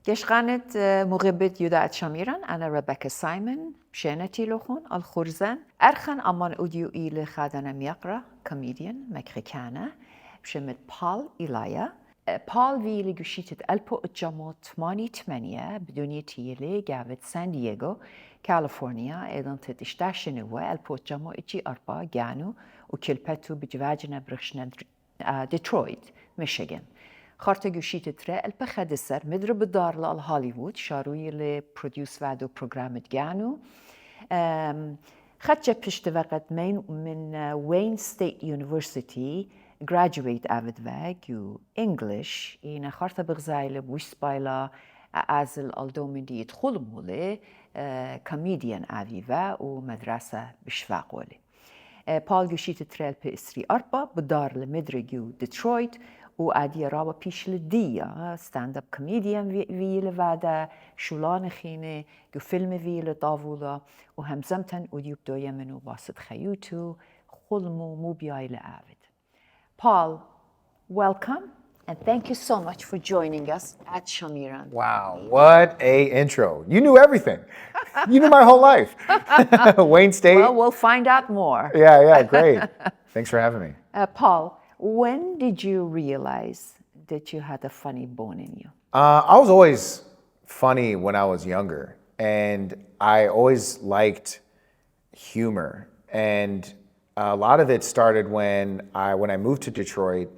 كشغانت مغبت يودات شميران أنا ريبيكا سايمون شينتي لخون الخرزان أرخن أمان أوديو إلي خادنا ميقرا كوميديان مكريكانا بشمت بال إيلايا بال فيلي قشيتت ألبو الجامو 88 بدونية تيلي قابت سان دييغو كاليفورنيا أيضا تتشتاشنوا ألبو الجامو إجي أربا جانو وكلبتو بجواجنا برخشنا ديترويت ميشيغان خارطة جوشيت ترى البخدسر مدرب الدار لهوليوود شاروي اللي بروديوس فادو برنامج جانو خدت بشت وقت من وين ستيت يونيفرسيتي graduate أفد واق يو إنجليش إنا خارطة بغزايلة بوش بايلا أزل الدومين دي يدخل مولي كوميديان أفيفا ومدرسة بشفاقولي بال جوشيت ترى البسري أربا بدار لمدرجيو ديترويت وعادي رابا بيش لديا ستاند اب كوميديان ویل ودا شولان خینه جو فیلم ویل داوولا و همزمتن ودیوب دویا منو واسط خیوتو خلمو مو بیای لعابد. Paul, welcome and thank you so much for joining us at Shamiran. Wow, what a intro. You knew everything. You knew my whole life. Wayne State. Well, we'll find out more. Yeah, great. Thanks for having me. Paul, when did you realize that you had a funny bone in you? I was always funny when I was younger, and I always liked humor. And a lot of it started when I moved to Detroit,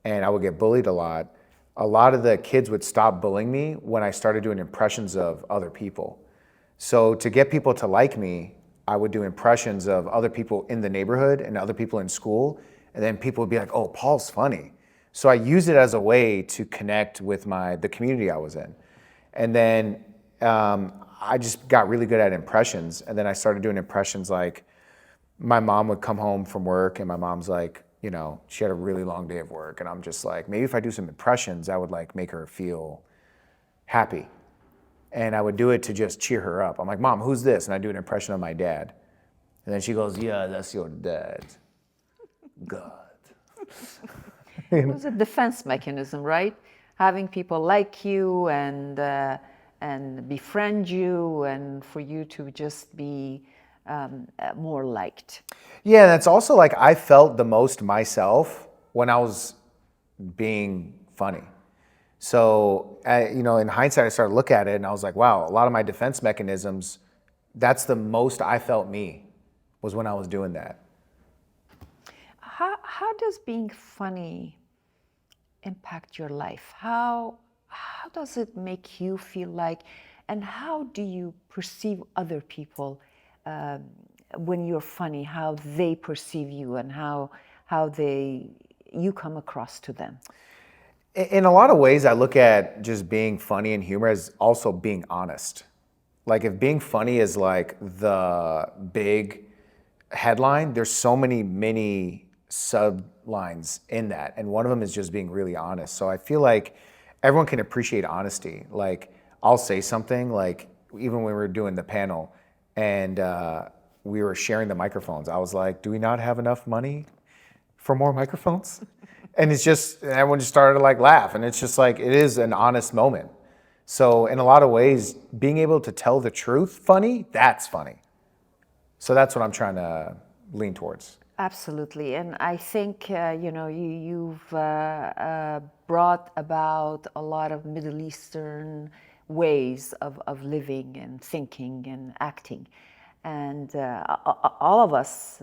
and I would get bullied a lot. A lot of the kids would stop bullying me when I started doing impressions of other people. So to get people to like me, I would do impressions of other people in the neighborhood and other people in school. And then people would be like, oh, Paul's funny. So I used it as a way to connect with the community I was in. And then I just got really good at impressions. And then I started doing impressions like my mom would come home from work and my mom's like, you know, she had a really long day of work. And I'm just like, maybe if I do some impressions, I would like make her feel happy. And I would do it to just cheer her up. I'm like, Mom, who's this? And I do an impression of my dad. And then she goes, yeah, that's your dad. God. It was a defense mechanism, right? Having people like you and befriend you, and for you to just be more liked. Yeah, that's also like I felt the most myself when I was being funny. So, in hindsight, I started to look at it and I was like, wow, a lot of my defense mechanisms, that's the most I felt me, was when I was doing that. How does being funny impact your life? How does it make you feel like, and how do you perceive other people when you're funny, how they perceive you and how you come across to them? In a lot of ways, I look at just being funny and humor as also being honest. Like if being funny is like the big headline, there's so many mini sublines in that, and one of them is just being really honest. So I feel like everyone can appreciate honesty. Like I'll say something, like even when we were doing the panel and we were sharing the microphones, I was like, do we not have enough money for more microphones? And it's just, everyone just started to like laugh, and it's just like, it is an honest moment. So in a lot of ways, being able to tell the truth funny, that's funny. So that's what I'm trying to lean towards. Absolutely, and I think you've brought about a lot of Middle Eastern ways of living and thinking and acting, and all of us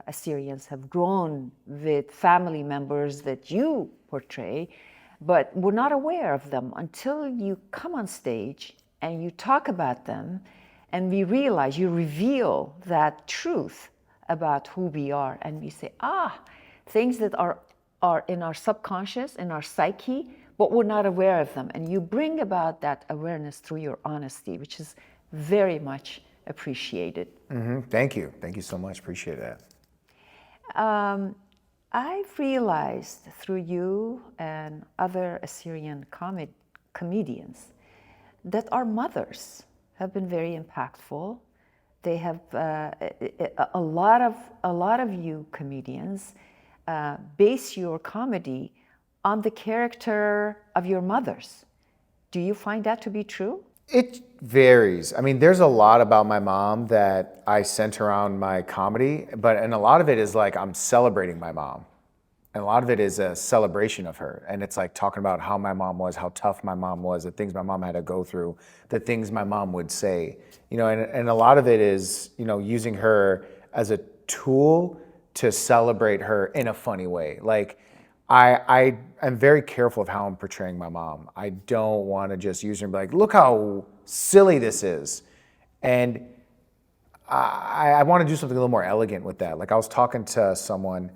Assyrians have grown with family members that you portray, but we're not aware of them until you come on stage and you talk about them, and we realize you reveal that truth about who we are, and we say, things that are in our subconscious, in our psyche, but we're not aware of them. And you bring about that awareness through your honesty, which is very much appreciated. Mm-hmm. Thank you. Thank you so much. Appreciate that. I've realized through you and other Assyrian comedians that our mothers have been very impactful. They have a lot of you comedians base your comedy on the character of your mothers. Do you find that to be true? It varies. I mean, there's a lot about my mom that I center around my comedy, and a lot of it is like I'm celebrating my mom. And a lot of it is a celebration of her. And it's like talking about how my mom was, how tough my mom was, the things my mom had to go through, the things my mom would say. And a lot of it is, using her as a tool to celebrate her in a funny way. Like I am very careful of how I'm portraying my mom. I don't want to just use her and be like, look how silly this is. And I want to do something a little more elegant with that. Like I was talking to someone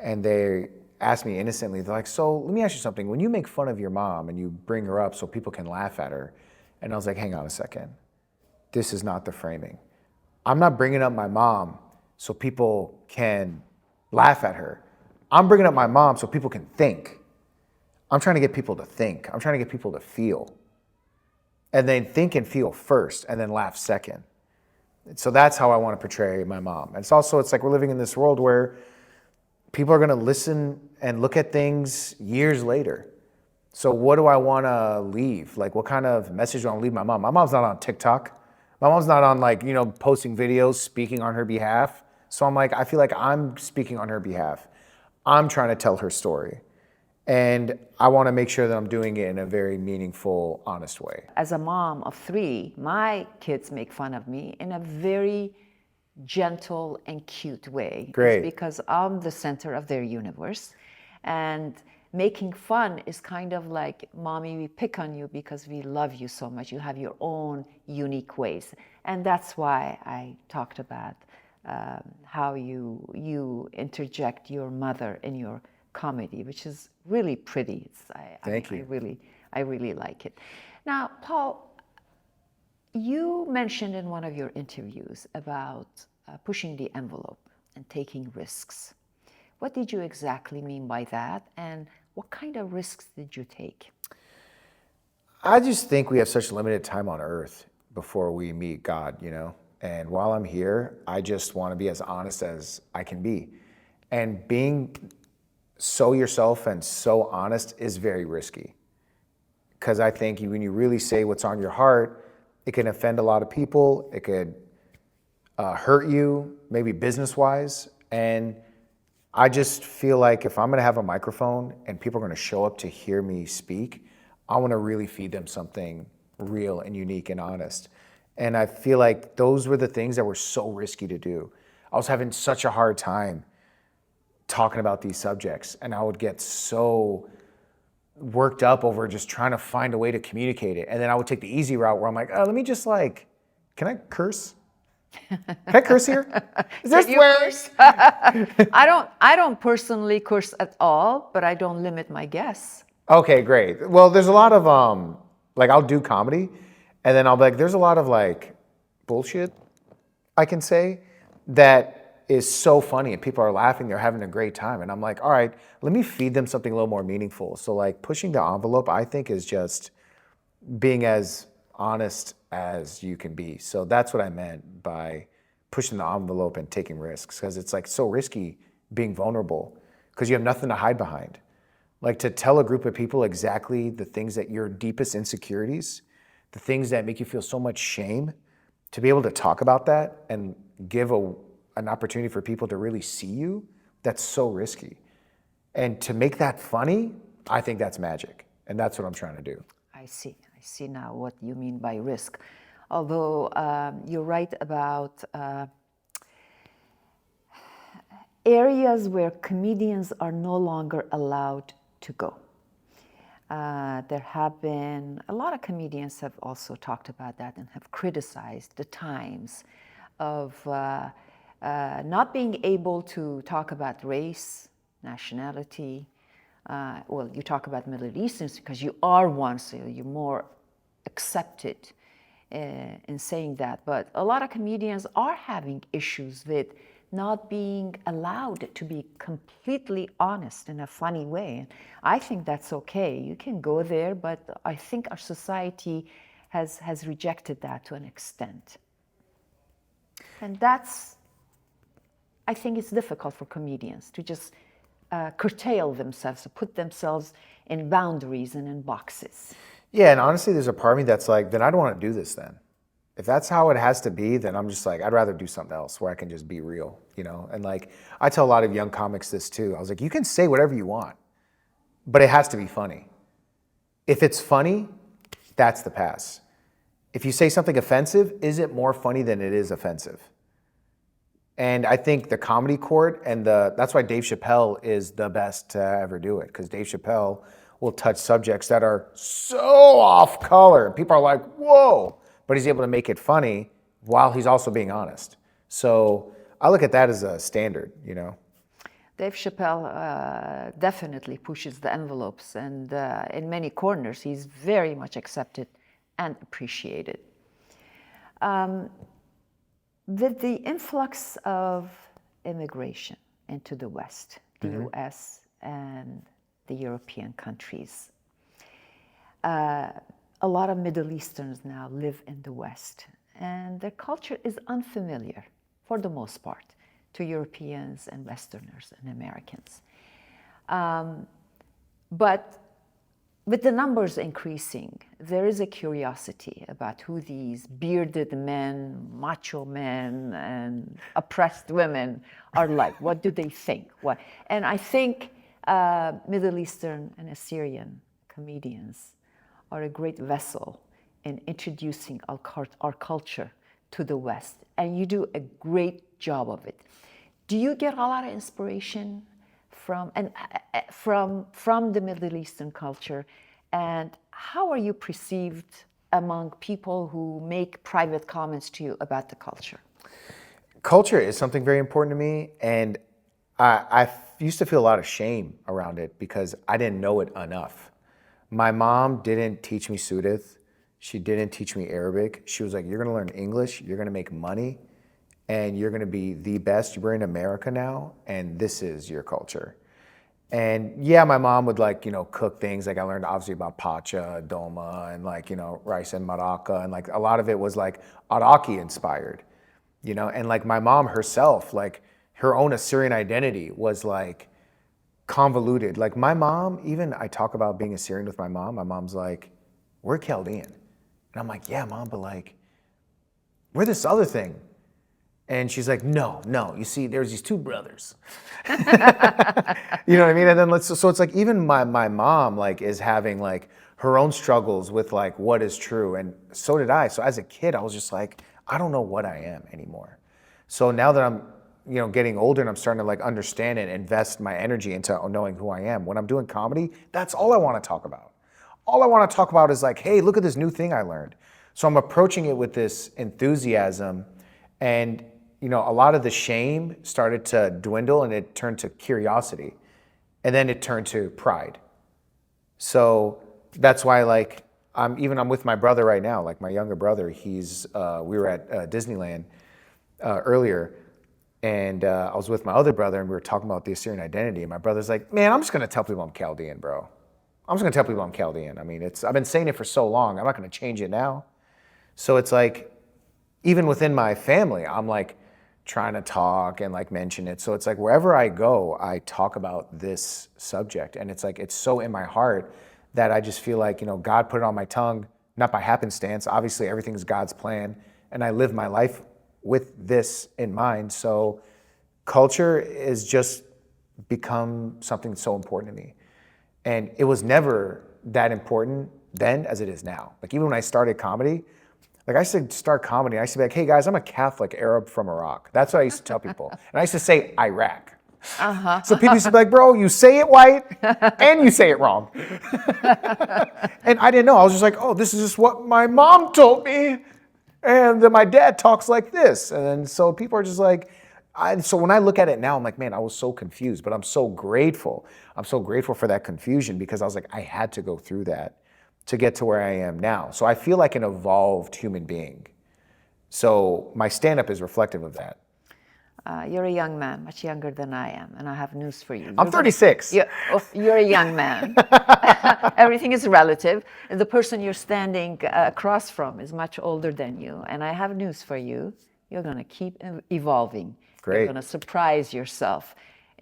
and they asked me innocently, they're like, so let me ask you something. When you make fun of your mom and you bring her up so people can laugh at her, and I was like, hang on a second. This is not the framing. I'm not bringing up my mom so people can laugh at her. I'm bringing up my mom so people can think. I'm trying to get people to think. I'm trying to get people to feel. And then think and feel first and then laugh second. So that's how I want to portray my mom. And it's like we're living in this world where people are going to listen and look at things years later. So what do I want to leave? Like, what kind of message do I want to leave my mom? My mom's not on TikTok. My mom's not on posting videos, speaking on her behalf. So I'm like, I feel like I'm speaking on her behalf. I'm trying to tell her story. And I want to make sure that I'm doing it in a very meaningful, honest way. As a mom of 3, my kids make fun of me in a very gentle and cute way. Great. It's because I'm the center of their universe. And making fun is kind of like, mommy, we pick on you because we love you so much. You have your own unique ways. And that's why I talked about how you interject your mother in your comedy, which is really pretty. Thank you. I really like it. Now, Paul, you mentioned in one of your interviews about pushing the envelope and taking risks. What did you exactly mean by that, and what kind of risks did you take? I just think we have such limited time on earth before we meet God, And while I'm here, I just want to be as honest as I can be. And being so yourself and so honest is very risky. Because I think when you really say what's on your heart, it can offend a lot of people. It could hurt you, maybe business-wise. And I just feel like if I'm going to have a microphone and people are going to show up to hear me speak, I want to really feed them something real and unique and honest. And I feel like those were the things that were so risky to do. I was having such a hard time talking about these subjects, and I would get so worked up over just trying to find a way to communicate it. And then I would take the easy route where I'm like, oh, let me just can I curse? Can I curse here? Is there swearing? I don't personally curse at all, but I don't limit my guests. Okay, great. Well, there's a lot of I'll do comedy, and then I'll be like, there's a lot of bullshit I can say that is so funny, and people are laughing, they're having a great time, and I'm like, all right, let me feed them something a little more meaningful. So pushing the envelope, I think, is just being as honest as you can be. So that's what I meant by pushing the envelope and taking risks, because it's so risky being vulnerable because you have nothing to hide behind. To tell a group of people exactly the things that your deepest insecurities, the things that make you feel so much shame, to be able to talk about that and give an opportunity for people to really see you, that's so risky. And to make that funny, I think that's magic. And that's what I'm trying to do. I see now what you mean by risk. Although you're right about areas where comedians are no longer allowed to go. There have been, a lot of comedians have also talked about that and have criticized the times of not being able to talk about race, nationality. Well, you talk about Middle Easterns because you are one, so you're more accepted in saying that. But a lot of comedians are having issues with not being allowed to be completely honest in a funny way. I think that's okay. You can go there, but I think our society has rejected that to an extent. And I think it's difficult for comedians to just curtail themselves, to put themselves in boundaries and in boxes. Yeah, and honestly, there's a part of me that's like, then I don't want to do this then. If that's how it has to be, then I'm just like, I'd rather do something else where I can just be real, you know? And like, I tell a lot of young comics this too. I was like, you can say whatever you want, but it has to be funny. If it's funny, that's the pass. If you say something offensive, is it more funny than it is offensive? And I think the comedy court and that's why Dave Chappelle is the best to ever do it, because Dave Chappelle will touch subjects that are so off color. People are like, whoa, but he's able to make it funny while he's also being honest. So I look at that as a standard, you know? Dave Chappelle definitely pushes the envelopes, and in many corners, he's very much accepted and appreciated. With the influx of immigration into the West, the US and the European countries, a lot of Middle Easterns now live in the West, and their culture is unfamiliar, for the most part, to Europeans and Westerners and Americans. But with the numbers increasing, there is a curiosity about who these bearded men, macho men, and oppressed women are like. What do they think? What? And I think Middle Eastern and Assyrian comedians are a great vessel in introducing our culture to the West. And you do a great job of it. Do you get a lot of inspiration from the Middle Eastern culture, and how are you perceived among people who make private comments to you about the culture? Culture is something very important to me, and I used to feel a lot of shame around it because I didn't know it enough. My mom didn't teach me Sudan. She didn't teach me Arabic. She was like, you're gonna learn English, you're gonna make money, and you're gonna be the best. You're in America now, and this is your culture. And yeah, my mom would like, you know, cook things. Like I learned obviously about pacha, doma, and like, you know, rice and maraca. And like a lot of it was like Iraqi inspired, you know? And like my mom herself, like her own Assyrian identity was like convoluted. Like my mom, even I talk about being Assyrian with my mom's like, we're Chaldean. And I'm like, yeah, Mom, but like, we're this other thing. And she's like, no, you see, there's these two brothers. You know what I mean? And then so it's like, even my mom like is having like her own struggles with like what is true. And so did I. So as a kid, I was just like, I don't know what I am anymore. So now that I'm, you know, getting older and I'm starting to like understand and invest my energy into knowing who I am, when I'm doing comedy, that's all I want to talk about. All I want to talk about is like, hey, look at this new thing I learned. So I'm approaching it with this enthusiasm, and you know, a lot of the shame started to dwindle and it turned to curiosity, and then it turned to pride. So that's why like I'm with my brother right now, like my younger brother, we were at Disneyland earlier, and I was with my other brother and we were talking about the Assyrian identity, and my brother's like, man, I'm just gonna tell people I'm Chaldean, bro. I'm just gonna tell people I'm Chaldean. I mean, I've been saying it for so long, I'm not gonna change it now. So it's like, even within my family, I'm like trying to talk and like mention it. So it's like wherever I go, I talk about this subject. And it's like, it's so in my heart that I just feel like, you know, God put it on my tongue, not by happenstance. Obviously, everything's God's plan. And I live my life with this in mind. So culture is just become something so important to me. And it was never that important then as it is now. Like even when I started comedy, like I used to start comedy, I used to be like, hey guys, I'm a Catholic Arab from Iraq. That's what I used to tell people. And I used to say Iraq. So people used to be like, bro, you say it white and you say it wrong. And I didn't know. I was just like, oh, this is just what my mom told me. And then my dad talks like this. And so people are just like, so when I look at it now, I'm like, man, I was so confused, but I'm so grateful. I'm so grateful for that confusion, because I was like, I had to go through that to get to where I am now. So I feel like an evolved human being. So my stand-up is reflective of that. You're a young man, much younger than I am, and I have news for you. I'm 36. You're a young man. Everything is relative. The person you're standing across from is much older than you, and I have news for you. You're going to keep evolving. Great. You're going to surprise yourself.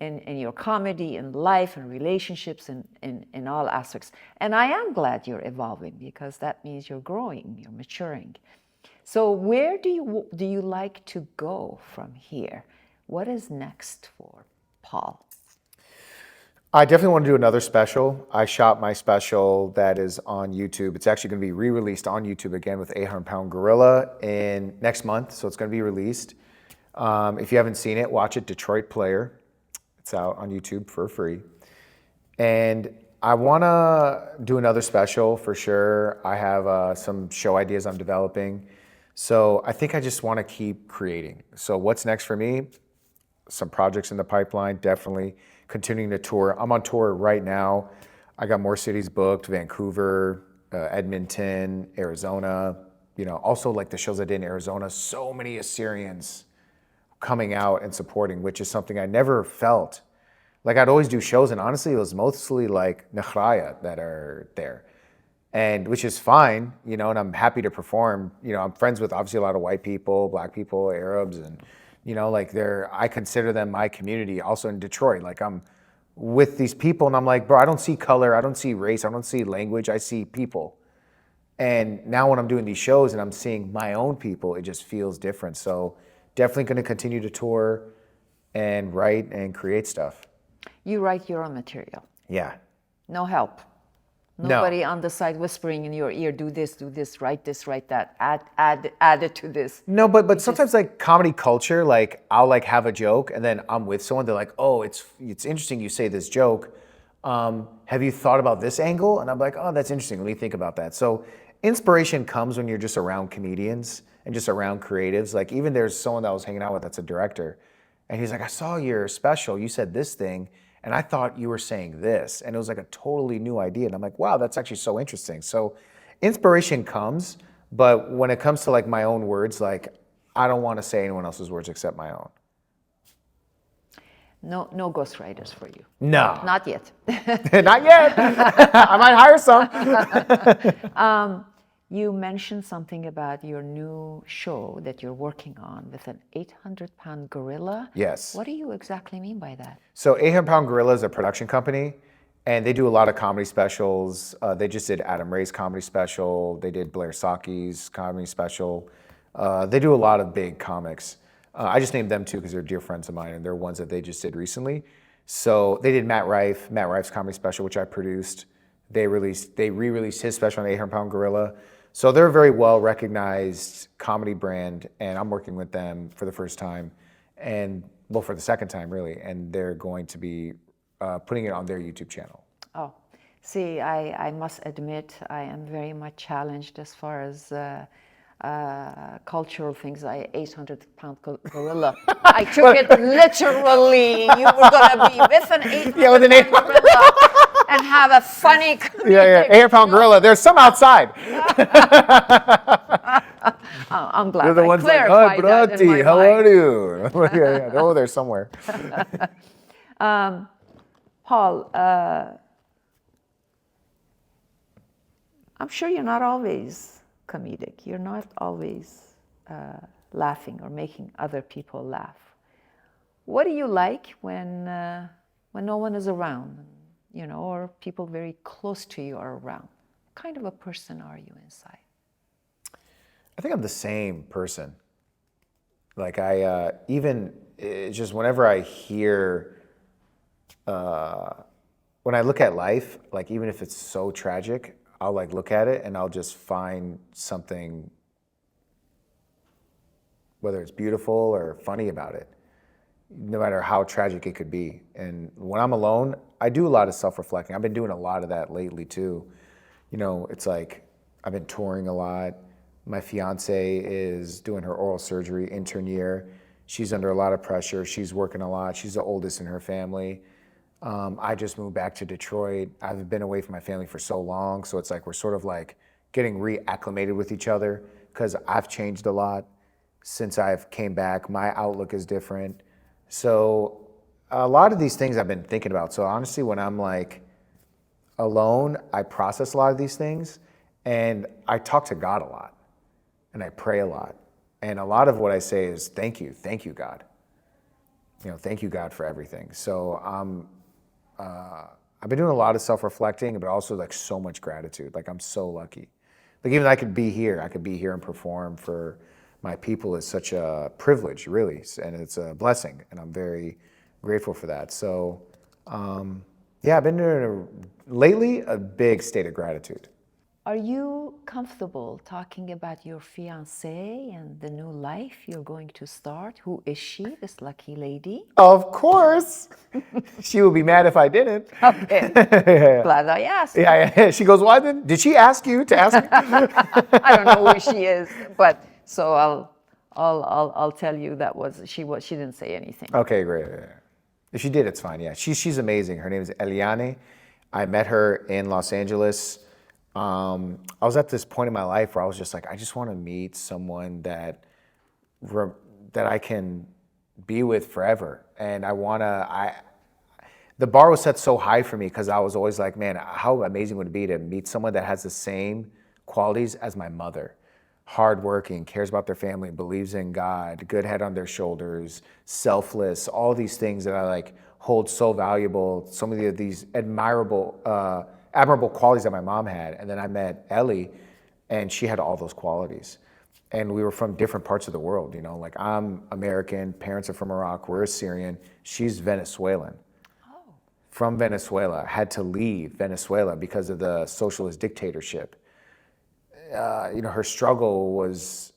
in your comedy, in life, and relationships, in all aspects. And I am glad you're evolving, because that means you're growing, you're maturing. So where do you like to go from here? What is next for Paul? I definitely want to do another special. I shot my special that is on YouTube. It's actually going to be re-released on YouTube again with 800-Pound Gorilla in next month. So it's going to be released. If you haven't seen it, watch it, Detroit Player. It's out on YouTube for free. And I want to do another special for sure. I have some show ideas I'm developing. So I think I just want to keep creating. So what's next for me? Some projects in the pipeline, definitely. Continuing to tour. I'm on tour right now. I got more cities booked: Vancouver, Edmonton, Arizona. Also like the shows I did in Arizona, so many Assyrians coming out and supporting, which is something I never felt. Like I'd always do shows, and honestly, it was mostly like Nakhraya that are there, and which is fine, and I'm happy to perform. I'm friends with obviously a lot of white people, black people, Arabs, and I consider them my community. Also in Detroit, like I'm with these people, and I'm like, bro, I don't see color, I don't see race, I don't see language, I see people. And now when I'm doing these shows and I'm seeing my own people, it just feels different. So definitely going to continue to tour and write and create stuff. You write your own material. Yeah. No help. No. Nobody on the side whispering in your ear, do this, write this, write that, add it to this. No, but sometimes like comedy culture, like I'll like have a joke and then I'm with someone, they're like, oh, it's interesting you say this joke. Have you thought about this angle? And I'm like, oh, that's interesting. Let me think about that. So inspiration comes when you're just around comedians and just around creatives. Like even there's someone that I was hanging out with that's a director. And he's like, I saw your special, you said this thing, and I thought you were saying this. And it was like a totally new idea. And I'm like, wow, that's actually so interesting. So inspiration comes, but when it comes to like my own words, like I don't want to say anyone else's words except my own. No ghostwriters for you. No. Not yet. Not yet. I might hire some. You mentioned something about your new show that you're working on with an 800-pound gorilla. Yes. What do you exactly mean by that? So 800-Pound Gorilla is a production company, and they do a lot of comedy specials. They just did Adam Ray's comedy special. They did Blair Saki's comedy special. They do a lot of big comics. I just named them too because they're dear friends of mine, and they're ones that they just did recently. So they did Matt Rife's comedy special, which I produced. They re-released his special on 800-Pound Gorilla. So they're a very well-recognized comedy brand, and I'm working with them for the first time, and well, for the second time really, and they're going to be putting it on their YouTube channel. Oh, see, I must admit I am very much challenged as far as cultural things. 800-pound gorilla. I took it literally. You were gonna be with an 800-pound gorilla and have a funny. Yeah, 800-Pound Gorilla. There's some outside. I'm glad They're the I ones like, clarified that in my how mind. are you? Yeah, they're over there somewhere. Paul, I'm sure you're not always comedic. You're not always laughing or making other people laugh. What do you like when no one is around, or people very close to you are around? What kind of a person are you inside? I think I'm the same person. Like it's just whenever I hear, when I look at life, like even if it's so tragic, I'll like look at it and I'll just find something, whether it's beautiful or funny about it, no matter how tragic it could be. And when I'm alone, I do a lot of self-reflecting. I've been doing a lot of that lately too. It's like I've been touring a lot. My fiance is doing her oral surgery intern year. She's under a lot of pressure. She's working a lot. She's the oldest in her family. I just moved back to Detroit. I've been away from my family for so long, so it's like we're sort of like getting reacclimated with each other because I've changed a lot since I've came back. My outlook is different. So a lot of these things I've been thinking about. So honestly, when I'm like alone, I process a lot of these things, and I talk to God a lot, and I pray a lot. And a lot of what I say is, thank you, God. thank you, God, for everything. So I've been doing a lot of self-reflecting, but also like so much gratitude. Like I'm so lucky. Like even I could be here and perform for my people is such a privilege, really, and it's a blessing, and I'm very grateful for that. So yeah, I've been doing lately a big state of gratitude. Are you comfortable talking about your fiancée and the new life you're going to start? Who is she, this lucky lady? Of course. She would be mad if I didn't. Okay. Yeah. Glad I asked. Yeah. She goes, why did she ask you to ask me? I don't know who she is, but so I'll tell you she didn't say anything. Okay, great. Yeah. If she did, it's fine. Yeah, she's amazing. Her name is Elia. I met her in Los Angeles. I was at this point in my life where I was just like, I just want to meet someone that I can be with forever, and the bar was set so high for me because I was always like, man, how amazing would it be to meet someone that has the same qualities as my mother? Hardworking, cares about their family, believes in God, good head on their shoulders, selfless, all these things that I like hold so valuable, so many of these admirable qualities that my mom had. And then I met Ellie, and she had all those qualities. And we were from different parts of the world, like I'm American, parents are from Iraq, we're Assyrian, she's Venezuelan. From Venezuela, had to leave Venezuela because of the socialist dictatorship. Her struggle was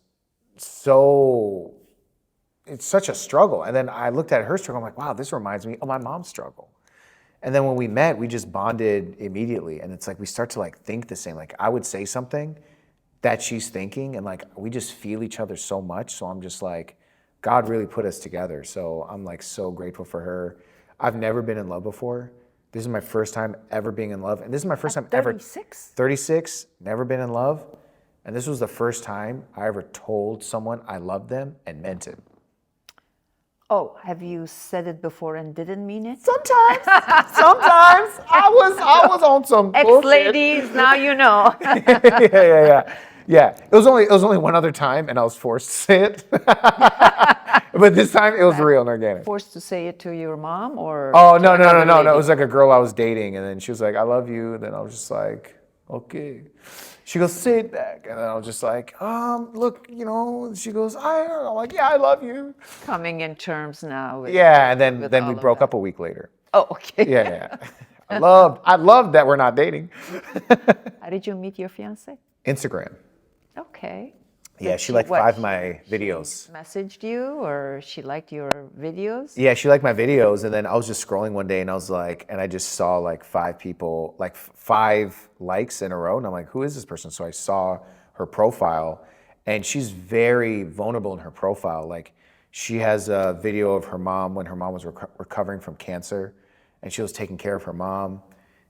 it's such a struggle. And then I looked at her struggle, I'm like, wow, this reminds me of my mom's struggle. And then when we met, we just bonded immediately. And it's like, we start to like think the same. Like I would say something that she's thinking, and like, we just feel each other so much. So I'm just like, God really put us together. So I'm like so grateful for her. I've never been in love before. This is my first time ever being in love. And this is my first time ever. 36, never been in love. And this was the first time I ever told someone I loved them and meant it. Oh, have you said it before and didn't mean it? Sometimes I was on some bullshit. Ex-ladies, now you know. Yeah. It was only one other time, and I was forced to say it. But this time it was real and organic. Forced to say it to your mom or? Oh no! It was like a girl I was dating, and then she was like, "I love you." And then I was just like, "Okay." She goes, "Say it back," and then I was just like, "Look, She goes, I'm like, "Yeah, I love you." Coming in terms now. Yeah, and then we broke up a week later. Oh, okay. Yeah. I loved that we're not dating. How did you meet your fiance? Instagram. Okay. Yeah, she liked 5 of my videos. She messaged you, or she liked your videos? Yeah, she liked my videos, and then I was just scrolling one day, and I was like, and I just saw like 5 people, like 5 likes in a row, and I'm like, who is this person? So I saw her profile, and she's very vulnerable in her profile. Like, she has a video of her mom when her mom was recovering from cancer, and she was taking care of her mom.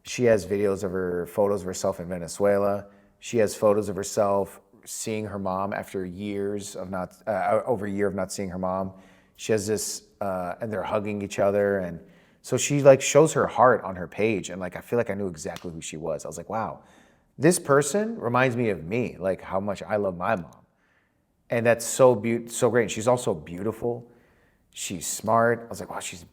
She has videos of photos of herself in Venezuela. She has photos of herself seeing her mom after over a year of not seeing her mom. She has this, and they're hugging each other, and so she like shows her heart on her page, and like I feel like I knew exactly who she was. I was like, wow, this person reminds me of me, like how much I love my mom, and that's so great. And she's also beautiful. She's smart. I was like, wow, she's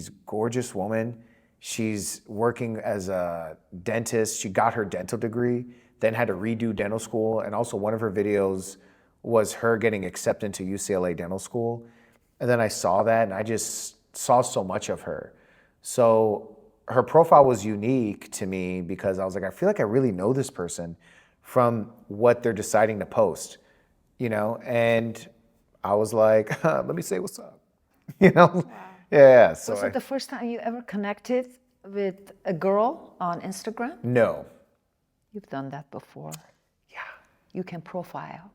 a gorgeous woman. She's working as a dentist. She got her dental degree, then had to redo dental school. And also one of her videos was her getting accepted to UCLA dental school. And then I saw that, and I just saw so much of her. So her profile was unique to me because I was like, I feel like I really know this person from what they're deciding to post, and I was like, let me say what's up, Wow. Yeah. So was it the first time you ever connected with a girl on Instagram? No. You've done that before. Yeah. You can profile.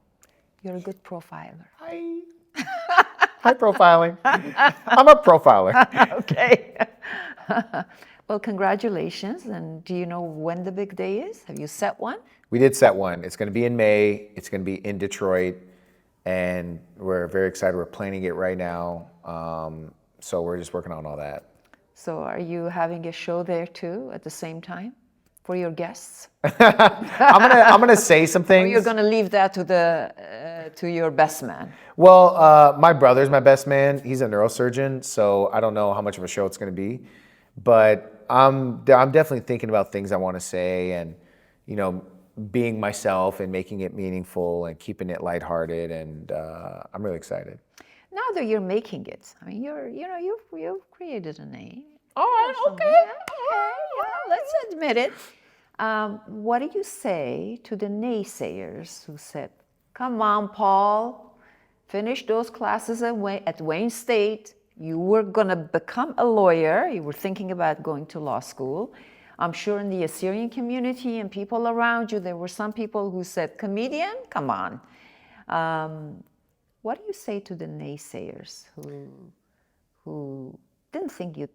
You're a good profiler. Hi, profiling. I'm a profiler. Okay. Well, congratulations. And do you know when the big day is? Have you set one? We did set one. It's going to be in May. It's going to be in Detroit. And we're very excited. We're planning it right now. So we're just working on all that. So are you having a show there too at the same time for your guests? I'm gonna say some things. Or you're gonna leave that to to your best man? Well, my brother's my best man. He's a neurosurgeon, so I don't know how much of a show it's going to be, but I'm definitely thinking about things I want to say, and you know, being myself and making it meaningful and keeping it lighthearted, and I'm really excited. Now that you're making it, I mean, you've created a name. All right, Something. okay. Okay, yeah, let's admit it. What do you say to the naysayers who said, "Come on, Paul, finish those classes at Wayne State. You were gonna become a lawyer. You were thinking about going to law school." I'm sure in the Assyrian community and people around you, there were some people who said, "Comedian, come on." What do you say to the naysayers who didn't think you'd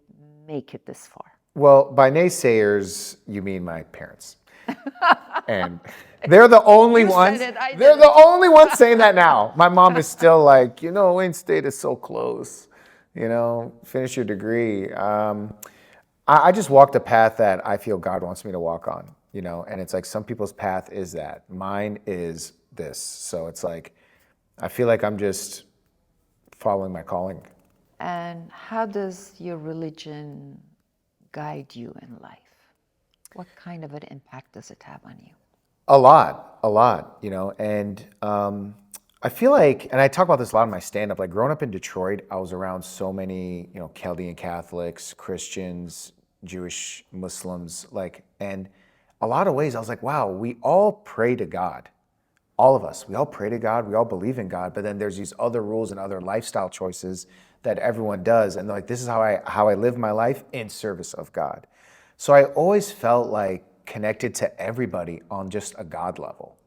make it this far? Well, by naysayers, you mean my parents. And they're the only You said ones. it, I They're didn't. the only ones saying that now. My mom is still like, Wayne State is so close. Finish your degree. I just walked a path that I feel God wants me to walk on. And it's like some people's path is that. Mine is this. So it's like, I feel like I'm just following my calling. And how does your religion guide you in life? What kind of an impact does it have on you? A lot, and I feel like, and I talk about this a lot in my stand-up, like growing up in Detroit, I was around so many, Chaldean Catholics, Christians, Jewish, Muslims, and a lot of ways I was like, wow, we all pray to God. All of us, we all pray to God, we all believe in God, but then there's these other rules and other lifestyle choices that everyone does, and they're like, this is how I live my life in service of God. So I always felt like connected to everybody on just a God level.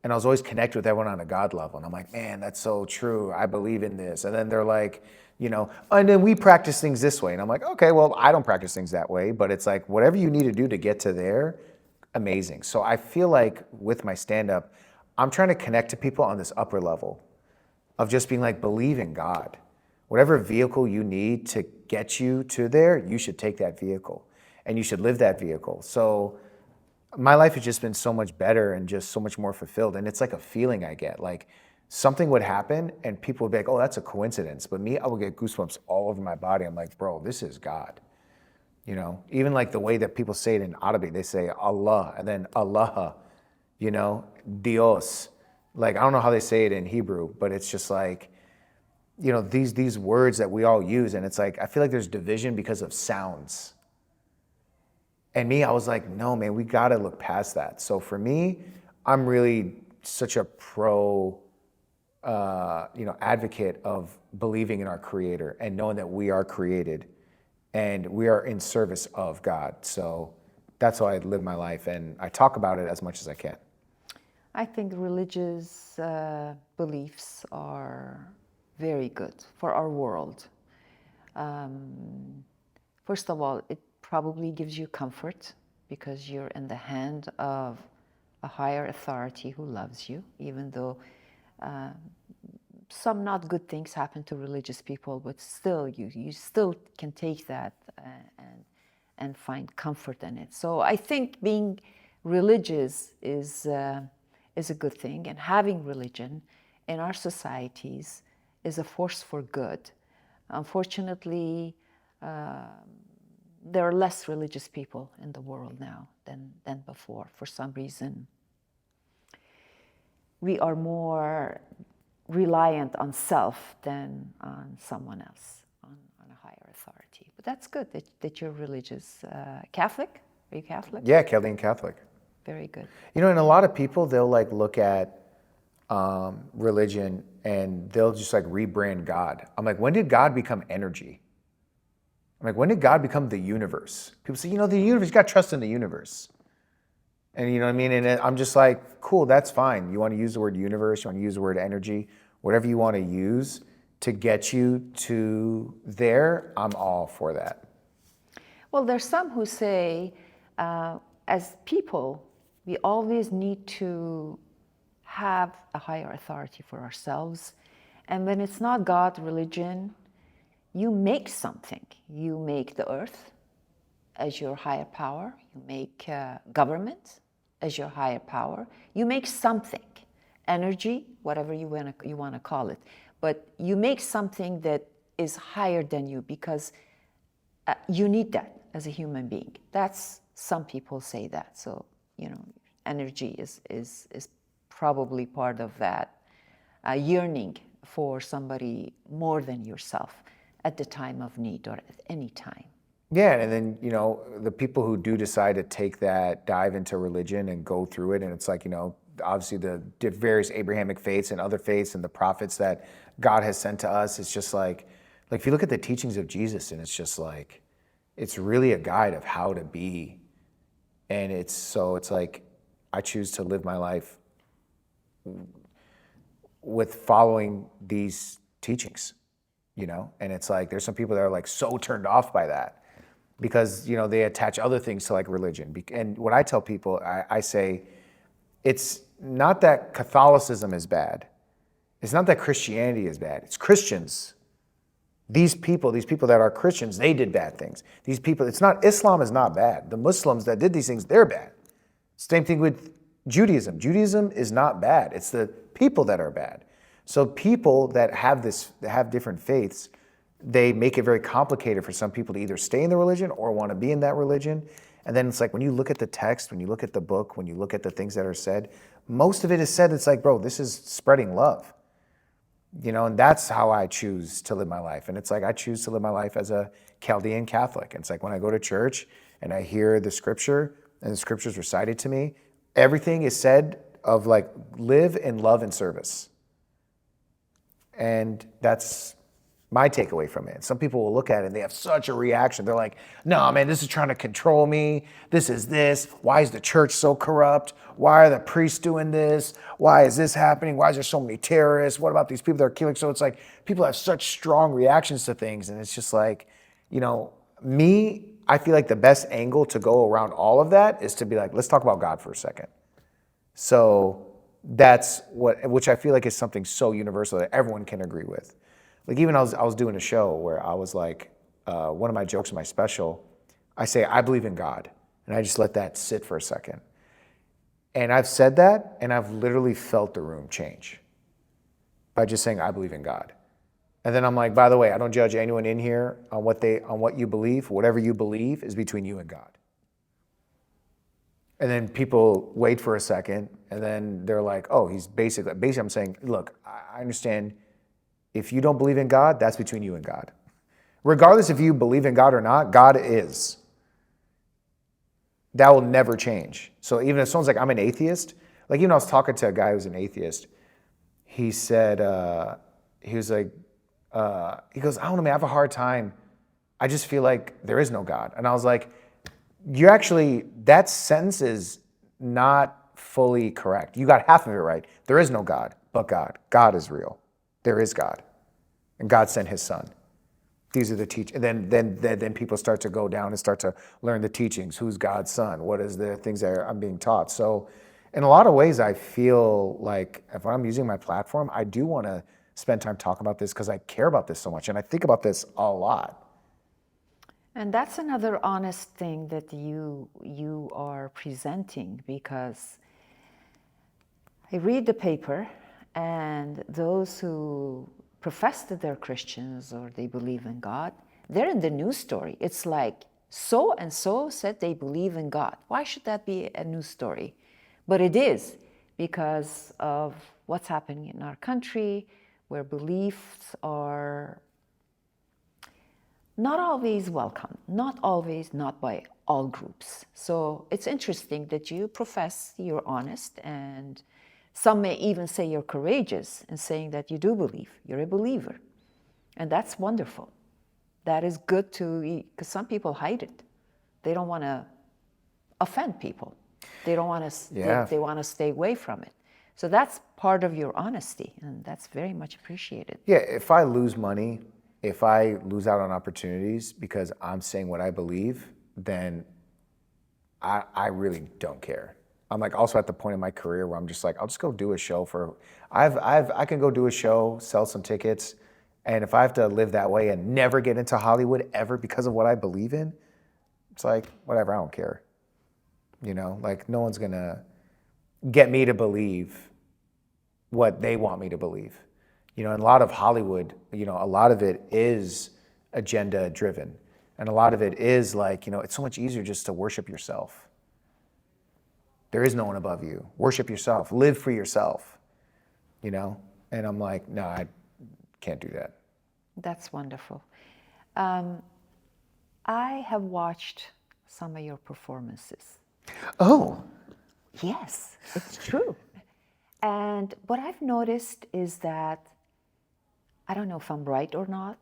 And I was always connected with everyone on a God level. And I'm like, man, that's so true. I believe in this. And then they're like, and then we practice things this way. And I'm like, okay, well, I don't practice things that way, but it's like whatever you need to do to get to there, amazing. So I feel like with my stand-up, I'm trying to connect to people on this upper level of just being like, believe in God. Whatever vehicle you need to get you to there, you should take that vehicle and you should live that vehicle. So my life has just been so much better and just so much more fulfilled. And it's like a feeling I get, like something would happen and people would be like, oh, that's a coincidence. But me, I would get goosebumps all over my body. I'm like, bro, this is God. Even like the way that people say it in Arabic, they say Allah and then Allah, Dios. Like, I don't know how they say it in Hebrew, but it's just like, these words that we all use. And it's like, I feel like there's division because of sounds. And me, I was like, no, man, we got to look past that. So for me, I'm really such a pro, advocate of believing in our Creator and knowing that we are created and we are in service of God. So that's how I live my life, and I talk about it as much as I can. I think religious beliefs are very good for our world. First of all, it probably gives you comfort because you're in the hand of a higher authority who loves you, even though some not good things happen to religious people, but still you still can take that and find comfort in it. So I think being religious is a good thing, and having religion in our societies is a force for good. Unfortunately, there are less religious people in the world now than before. For some reason, we are more reliant on self than on someone else, on a higher authority. But that's good that you're religious. Catholic? Are you Catholic? Yeah, Chaldean Catholic. Very good. And a lot of people, they'll like look at religion and they'll just like rebrand God. I'm like, when did God become energy? I'm like, when did God become the universe? People say, the universe, you got to trust in the universe. And you know what I mean? And I'm just like, cool, that's fine. You want to use the word universe, you want to use the word energy, whatever you want to use to get you to there, I'm all for that. Well, there's some who say, as people, we always need to have a higher authority for ourselves. And when it's not God, religion, you make something. You make the earth as your higher power. You make government as your higher power. You make something. energy, whatever you want to call it. But you make something that is higher than you because you need that as a human being. That's, some people say that. So, energy is probably part of that yearning for somebody more than yourself at the time of need or at any time. Yeah, and then, the people who do decide to take that dive into religion and go through it, and it's like, obviously the various Abrahamic faiths and other faiths and the prophets that God has sent to us, it's just like if you look at the teachings of Jesus, and it's just like, it's really a guide of how to be. And it's like, I choose to live my life with following these teachings, and it's like, there's some people that are like so turned off by that because, they attach other things to like religion. And what I tell people, I say, it's not that Catholicism is bad. It's not that Christianity is bad. It's Christians. These people that are Christians, they did bad things. These people, Islam is not bad. The Muslims that did these things, they're bad. Same thing with Judaism. Judaism is not bad. It's the people that are bad. So people that have different faiths, they make it very complicated for some people to either stay in the religion or want to be in that religion. And then it's like, when you look at the text, when you look at the book, when you look at the things that are said, most of it is said, it's like, bro, this is spreading love. And that's how I choose to live my life. And it's like, I choose to live my life as a Chaldean Catholic. And it's like, when I go to church and I hear the scripture and the scriptures recited to me, everything is said of like, live in love and service. And that's my takeaway from it. Some people will look at it and they have such a reaction. They're like, no, man, this is trying to control me. This is this. Why is the church so corrupt? Why are the priests doing this? Why is this happening? Why is there so many terrorists? What about these people that are killing? So it's like, people have such strong reactions to things. And it's just like, I feel like the best angle to go around all of that is to be like, let's talk about God for a second. So that's which I feel like is something so universal that everyone can agree with. Like, even I was doing a show where I was like, one of my jokes in my special, I say, I believe in God. And I just let that sit for a second. And I've said that, and I've literally felt the room change by just saying, I believe in God. And then I'm like, by the way, I don't judge anyone in here on what you believe. Whatever you believe is between you and God. And then people wait for a second, and then they're like, oh, he's basically I'm saying, look, I understand. If you don't believe in God, that's between you and God. Regardless if you believe in God or not, God is. That will never change. So even if someone's like, I'm an atheist, like, I was talking to a guy who's an atheist. He said, he was like, he goes, I don't know, man, I have a hard time. I just feel like there is no God. And I was like, that sentence is not fully correct. You got half of it right. There is no God, but God. God is real. There is God. And God sent his son. These are the teachings. And then people start to go down and start to learn the teachings. Who's God's son? What is the things that I'm being taught? So in a lot of ways, I feel like if I'm using my platform, I do want to spend time talking about this because I care about this so much. And I think about this a lot. And that's another honest thing that you are presenting, because I read the paper, and those who profess that they're Christians or they believe in God, they're in the news story. It's like, so and so said they believe in God. Why should that be a news story? But it is, because of what's happening in our country, where beliefs are not always welcome, not by all groups. So it's interesting that you profess you're honest, and some may even say you're courageous in saying that you do believe, you're a believer. And that's wonderful. That is good because some people hide it. They don't want to offend people. They don't want to, they want to stay away from it. So that's part of your honesty, and that's very much appreciated. Yeah, if I lose money, if I lose out on opportunities because I'm saying what I believe, then I really don't care. I'm like also at the point in my career where I'm just like, I'll just go do a show I can go do a show, sell some tickets, and if I have to live that way and never get into Hollywood ever because of what I believe in, it's like, whatever, I don't care. Like, no one's gonna get me to believe what they want me to believe. You know, and a lot of Hollywood, you know, a lot of it is agenda driven. And a lot of it is like, you know, it's so much easier just to worship yourself. There is no one above you. Worship yourself. Live for yourself, you know? And I'm like, no, I can't do that. That's wonderful. I have watched some of your performances. Oh. Yes, it's true. And what I've noticed is that, I don't know if I'm right or not,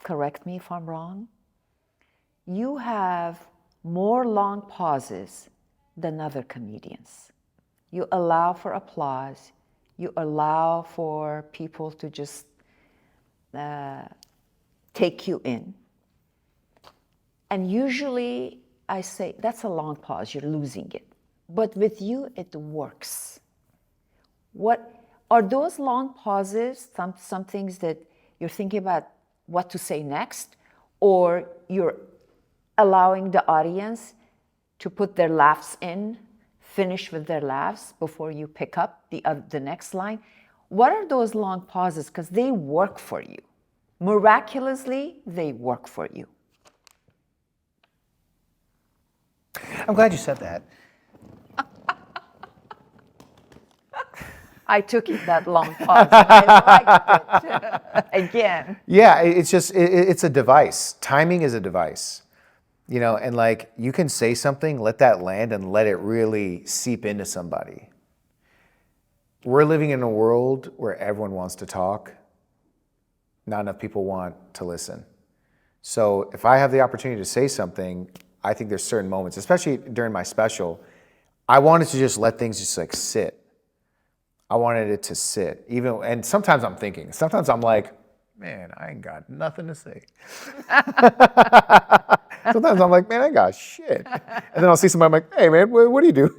correct me if I'm wrong, you have more long pauses than other comedians. You allow for applause, you allow for people to just take you in. And usually I say, that's a long pause, you're losing it. But with you, it works. What are those long pauses, some things that you're thinking about what to say next, or you're allowing the audience to put their laughs in, finish with their laughs before you pick up the next line? What are those long pauses? Because they work for you. Miraculously, they work for you. I'm glad you said that. I took it that long pause. And I liked it. Again. Yeah, it's just, it's a device. Timing is a device. You know, and like you can say something, let that land and let it really seep into somebody. We're living in a world where everyone wants to talk. Not enough people want to listen. So if I have the opportunity to say something, I think there's certain moments, especially during my special, I wanted to just let things just like sit. I wanted it to sit. And sometimes I'm thinking, sometimes I'm like, man, I ain't got nothing to say. Sometimes I'm like, man, I got shit. And then I'll see somebody, I'm like, hey man, what do you do?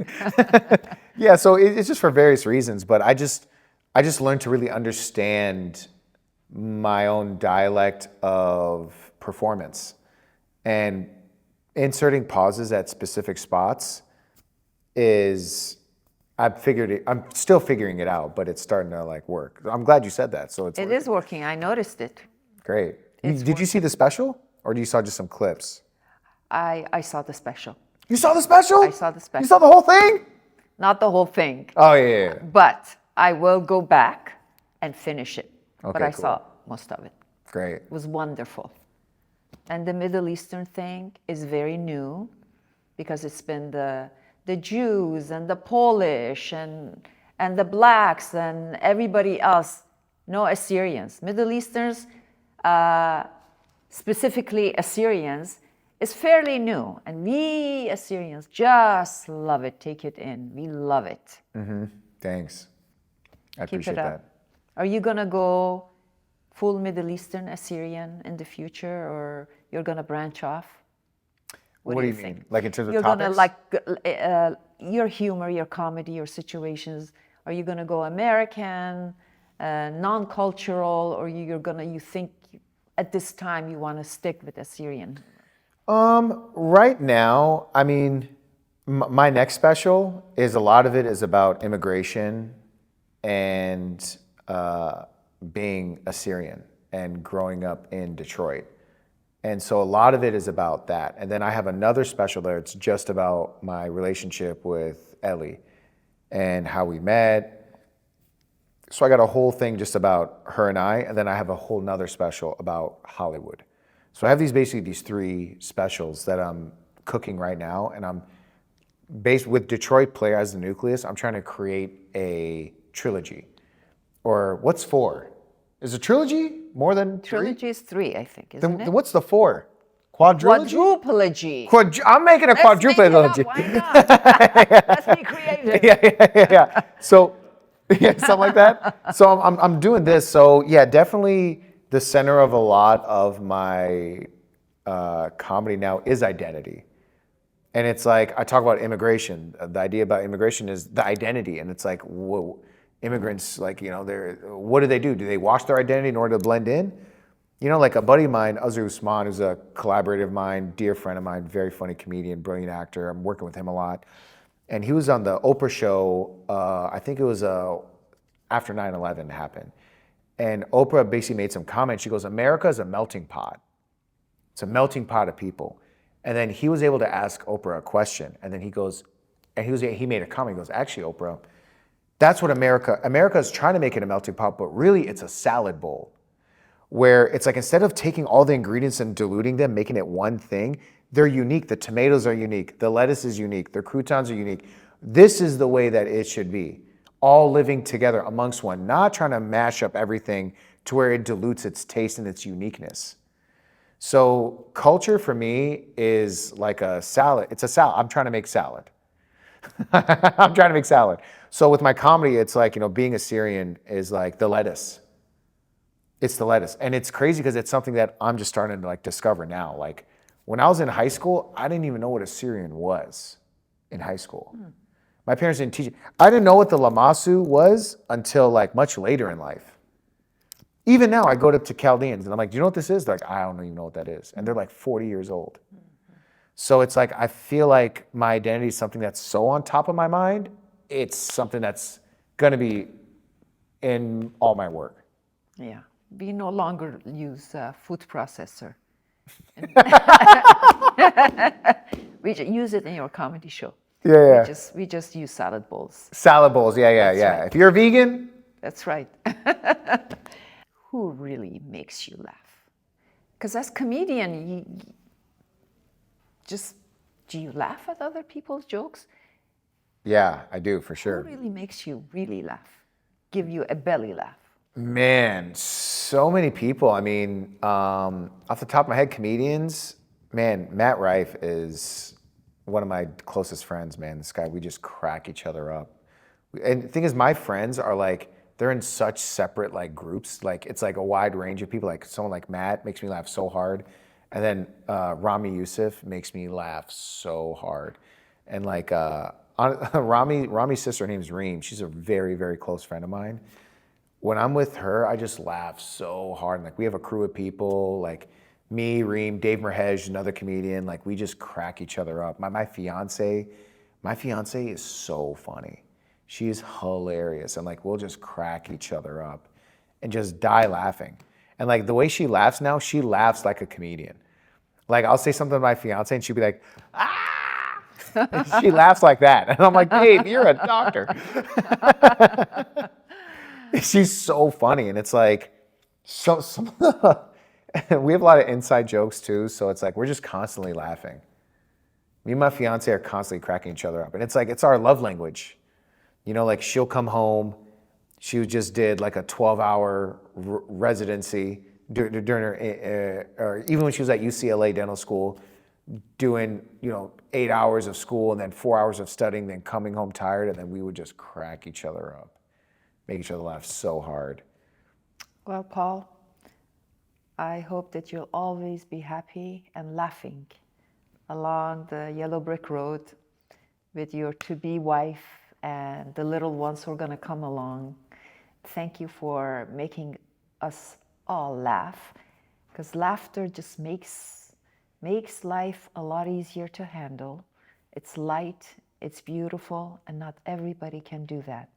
Yeah, so it's just for various reasons, but I just learned to really understand my own dialect of performance. And inserting pauses at specific spots I'm still figuring it out, but it's starting to like work. I'm glad you said that. So It is working. I noticed it. Great. Did you see the special, or you saw just some clips? I saw the special. You saw the special? I saw the special. You saw the whole thing? Not the whole thing. Oh yeah. But I will go back and finish it. Okay, but I cool. saw most of it. Great. It was wonderful. And the Middle Eastern thing is very new because it's been the Jews and the Polish and the blacks and everybody else. No Assyrians. Middle Easterns, specifically Assyrians, is fairly new. And we Assyrians just love it. Take it in. We love it. Mm-hmm. Thanks. I Keep appreciate it up. that. Are you going to go full Middle Eastern Assyrian in the future, or you're going to branch off? What do you mean? Like in terms of you're topics? You're going to your humor, your comedy, your situations. Are you going to go American, non-cultural, or you think at this time you want to stick with Assyrian? Right now, I mean, my next special is a lot of it is about immigration and being Assyrian and growing up in Detroit. And so a lot of it is about that. And then I have another special there. It's just about my relationship with Elia and how we met. So I got a whole thing just about her and I, and then I have a whole nother special about Hollywood. So I have these three specials that I'm cooking right now, and I'm based with Detroit Player as the nucleus. I'm trying to create a trilogy. Or what's four? Is a trilogy more than three? Trilogy is three, I think, isn't it? Then what's the four? Quadrilogy? Quadruplogy. I'm making a quadruplilogy. Why not? Let's be creative. Yeah. So, yeah, something like that. So I'm doing this. So yeah, definitely the center of a lot of my comedy now is identity. And it's like, I talk about immigration. The idea about immigration is the identity. And it's like, whoa, immigrants, like, you know, what do? Do they wash their identity in order to blend in? You know, like a buddy of mine, Azur Usman, who's a collaborator of mine, dear friend of mine, very funny comedian, brilliant actor. I'm working with him a lot. And he was on the Oprah show, I think it was after 9/11 happened. And Oprah basically made some comments. She goes, America is a melting pot. It's a melting pot of people. And then he was able to ask Oprah a question. And then he goes, and he made a comment. He goes, actually, Oprah, that's what America is trying to make it a melting pot, but really it's a salad bowl. Where it's like instead of taking all the ingredients and diluting them, making it one thing, they're unique. The tomatoes are unique. The lettuce is unique. The croutons are unique. This is the way that it should be. All living together amongst one, not trying to mash up everything to where it dilutes its taste and its uniqueness. So culture for me is like a salad. It's a salad. I'm trying to make salad. I'm trying to make salad. So with my comedy, it's like, being Assyrian is like the lettuce. It's the lettuce. And it's crazy because it's something that I'm just starting to like discover now. Like when I was in high school, I didn't even know what Assyrian was in high school. My parents didn't teach it. I didn't know what the Lamassu was until like much later in life. Even now, I go to Chaldeans and I'm like, do you know what this is? They're like, I don't even know what that is. And they're like 40 years old. So it's like, I feel like my identity is something that's so on top of my mind. It's something that's going to be in all my work. Yeah. We no longer use food processor. We use it in your comedy show. Yeah. We just use salad bowls. Salad bowls, yeah. Right. If you're a vegan. That's right. Who really makes you laugh? Because as comedian, do you laugh at other people's jokes? Yeah, I do, for sure. Who really makes you really laugh? Give you a belly laugh? Man, so many people. I mean, off the top of my head, comedians, man, Matt Rife is one of my closest friends, man. This guy, we just crack each other up. And the thing is, my friends are like, they're in such separate like groups. Like it's like a wide range of people. Like someone like Matt makes me laugh so hard. And then Rami Youssef makes me laugh so hard. And like Rami's sister, her name's Reem. She's a very, very close friend of mine. When I'm with her, I just laugh so hard. And like we have a crew of people, like me, Reem, Dave Merhej, another comedian. Like we just crack each other up. My fiance is so funny. She's hilarious. And like we'll just crack each other up and just die laughing. And like the way she laughs now, she laughs like a comedian. Like I'll say something to my fiance and she'll be like, ah! And she laughs like that. And I'm like, babe, you're a doctor. She's so funny, and it's like, we have a lot of inside jokes too, so it's like we're just constantly laughing. Me and my fiance are constantly cracking each other up, and it's like, it's our love language. Like she'll come home, she just did like a 12-hour residency during her, or even when she was at UCLA Dental School, doing, 8 hours of school and then 4 hours of studying, then coming home tired, and then we would just crack each other up. Make each other laugh so hard. Well, Paul, I hope that you'll always be happy and laughing along the yellow brick road with your to-be wife and the little ones who are going to come along. Thank you for making us all laugh, because laughter just makes life a lot easier to handle. It's light, it's beautiful, and not everybody can do that.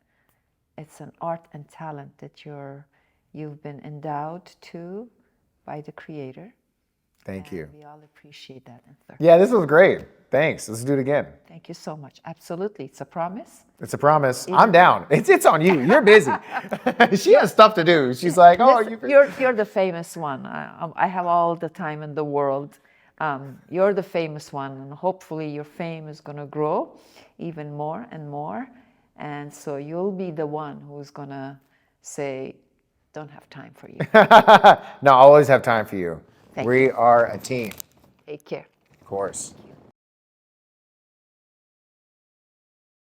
It's an art and talent that you've been endowed to by the Creator. Thank you. We all appreciate that. Yeah, this was great. Thanks. Let's do it again. Thank you so much. Absolutely. It's a promise. It's a promise. I'm down. It's on you. You're busy. She has stuff to do. She's like, oh, you're the famous one. I have all the time in the world. You're the famous one, and hopefully your fame is going to grow even more and more. And so you'll be the one who's going to say, don't have time for you. No, I always have time for you. We are a team. Take care. Of course.